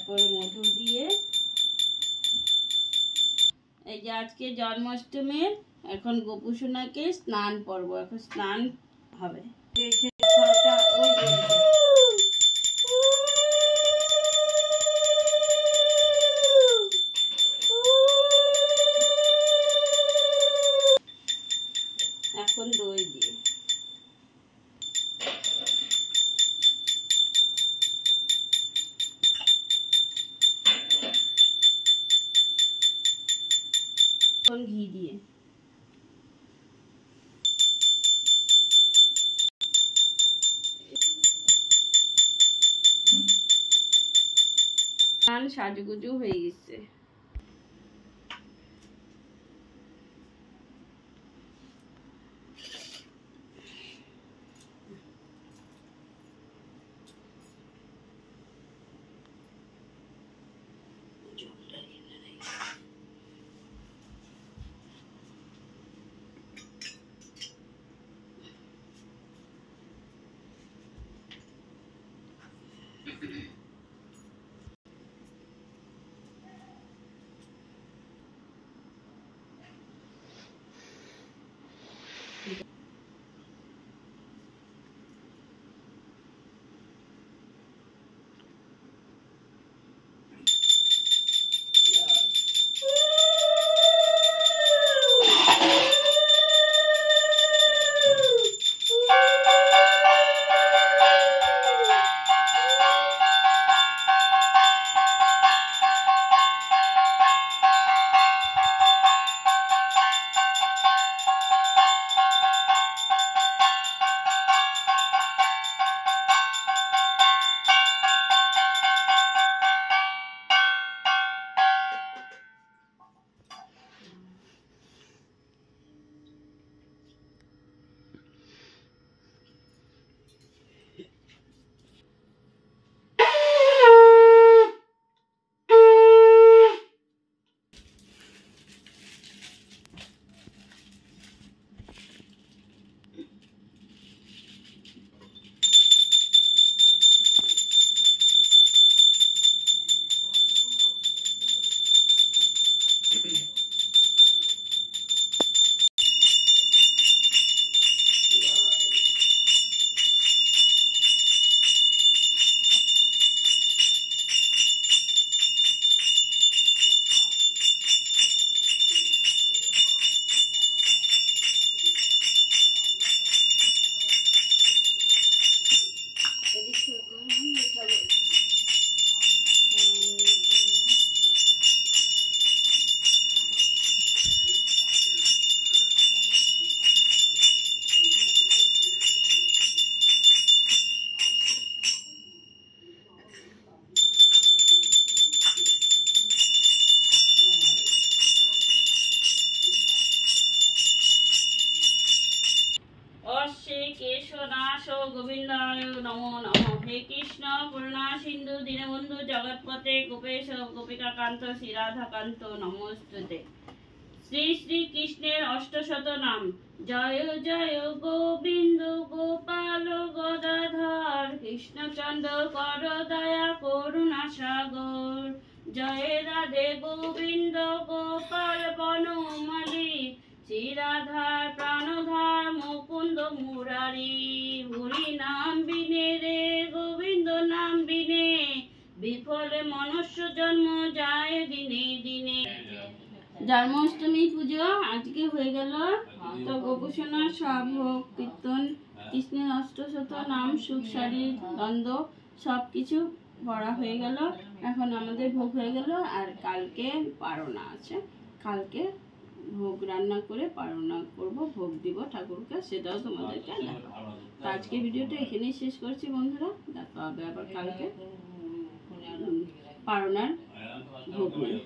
তারপর মধু দিয়ে এই যে আজকে জন্মাষ্টমীর এখন গোপু সোনাকে স্নান করব, এখন স্নান হবে। এখন দই দিয়ে ঘি দিয়ে সাজুগুজু হয়ে গেছে। गोविंदाय नमो नमः। हे कृष्ण करुणा सिंधु दीनबंधु जगतपते गोपेश गोपिकाकांत श्री राधाकांत नमोस्तुते। श्री श्री कृष्णेर अष्टशत नाम। जय जय गोविंद गोपाल गदाधर कृष्णचंद्र कर दया करुणा सागर। जय राधे गोविंद गोपाल बनमाली श्री राधा प्राणधार मुकुंद मुरारी। हरि नाम बिने रे गोविंद नाम बिने विफल मनुष्य जन्म जाए दिने दिने। जन्माष्टमी पूजो आज के हो गल। तो गोपुसोना सब भोग कीर्तन कृष्णेर अष्टशत नाम सुख शाड़ी द्वंद्व सब किछु पढ़ा हो गल। एखन आमादेर भोग हो गल और कालके पारणा आछे। कालके भोग रान्ना करे पारणा करब, भोग দিব ঠাকুরকে, সেটাও তোমাদেরকে দেখাবো। তো আজকে ভিডিওটা এখানেই শেষ করছি বন্ধুরা। দেখা হবে আবার কালকে পারণার ভোগ নিয়ে।